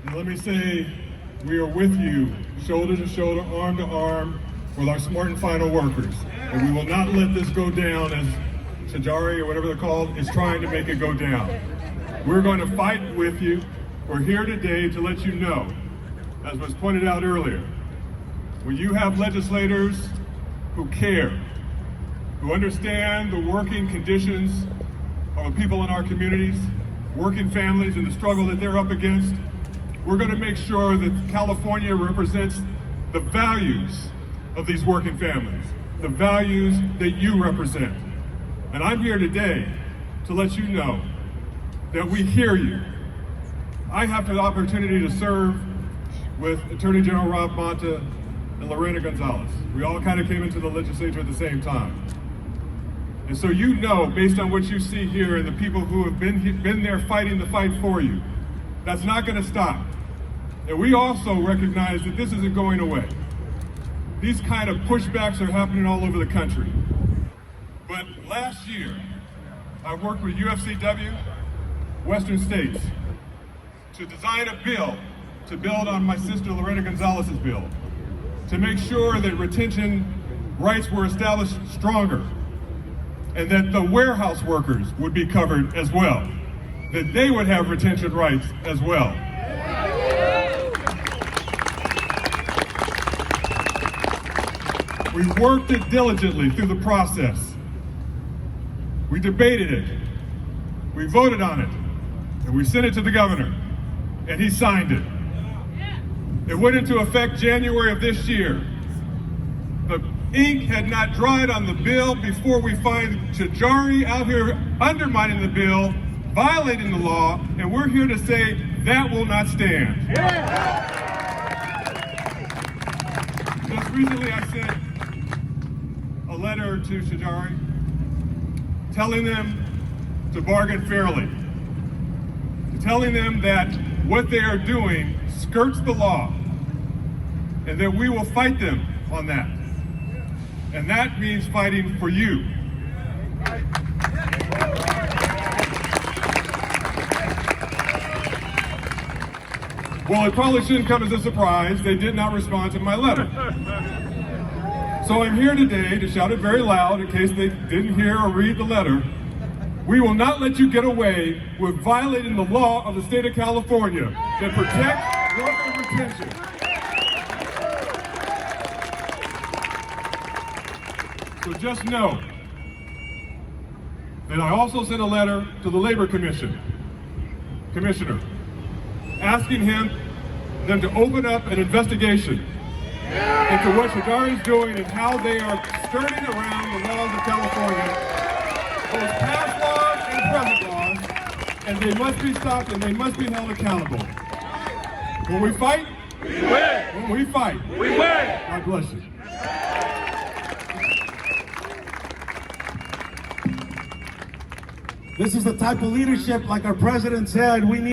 And let me say, we are with you, shoulder to shoulder, arm to arm, with our smart and final workers. And we will not let this go down as Chedraui, or whatever they're called, is trying to make it go down. We're going to fight with you. We're here today to let you know, as was pointed out earlier, when you have legislators who care, who understand the working conditions of the people in our communities, working families, and the struggle that they're up against, we're going to make sure that California represents the values of these working families, the values that you represent. And I'm here today to let you know that we hear you. I have the opportunity to serve with Attorney General Rob Bonta and Lorena Gonzalez. We all kind of came into the legislature at the same time. And so you know, based on what you see here and the people who have been there fighting the fight for you, that's not going to stop. And we also recognize that this isn't going away. These kind of pushbacks are happening all over the country. But last year, I worked with UFCW, Western States, to design a bill to build on my sister Lorena Gonzalez's bill, to make sure that retention rights were established stronger, and that the warehouse workers would be covered as well, that they would have retention rights as well. We worked it diligently through the process. We debated it, we voted on it, and we sent it to the governor, and he signed it. It went into effect January of this year. The ink had not dried on the bill before we find Chedraui out here undermining the bill, violating the law, and we're here to say that will not stand. Just recently I sent a letter to Chedraui telling them to bargain fairly, telling them that what they are doing skirts the law, and that we will fight them on that. And that means fighting for you. Well, it probably shouldn't come as a surprise. They did not respond to my letter. So I'm here today to shout it very loud in case they didn't hear or read the letter. We will not let you get away with violating the law of the state of California that protects worker retention. So just know that I also sent a letter to the Labor Commissioner, asking them to open up an investigation into what Chedraui is doing and how they are skirting around the laws of California, both past laws and present laws, and they must be stopped and they must be held accountable. When we fight, we win. When we fight, we win. God bless you. This is the type of leadership, like our president said, we need.